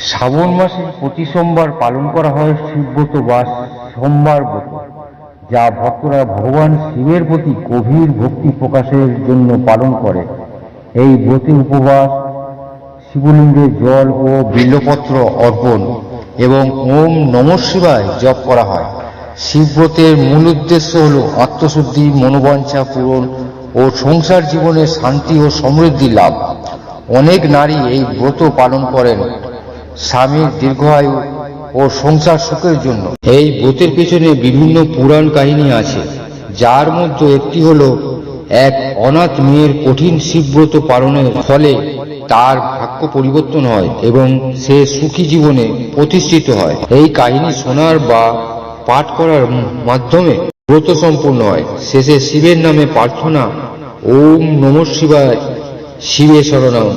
শ্রাবণ মাসের প্রতি সোমবার পালন করা হয় শিবব্রত বা সোমবার ব্রত, যা ভক্তরা ভগবান শিবের প্রতি গভীর ভক্তি প্রকাশের জন্য পালন করে। এই ব্রতে উপবাস, শিবলিঙ্গে জল ও বিল্বপত্র অর্পণ এবং ওম নমঃ শিবায় জপ করা হয়। শিবব্রতের মূল উদ্দেশ্য হল আত্মশুদ্ধি, মনোবাঞ্ছা পূরণ ও সংসার জীবনে শান্তি ও সমৃদ্ধি লাভ। অনেক নারী এই ব্রত পালন করেন স্বামীর দীর্ঘায়ু ও সংসার সুখের জন্য। এই ব্রতের পেছনে বিভিন্ন পুরাণ কাহিনী আছে, যার মধ্যে একটি হল এক অনাথ মেয়ের কঠিন শিবব্রত পালনের ফলে তার ভাগ্য পরিবর্তন হয় এবং সে সুখী জীবনে প্রতিষ্ঠিত হয়। এই কাহিনী শোনার বা পাঠ করার মাধ্যমে ব্রত সম্পূর্ণ হয়। শেষে শিবের নামে প্রার্থনা, ওম নমঃ শিবায়, শিবে শরণম।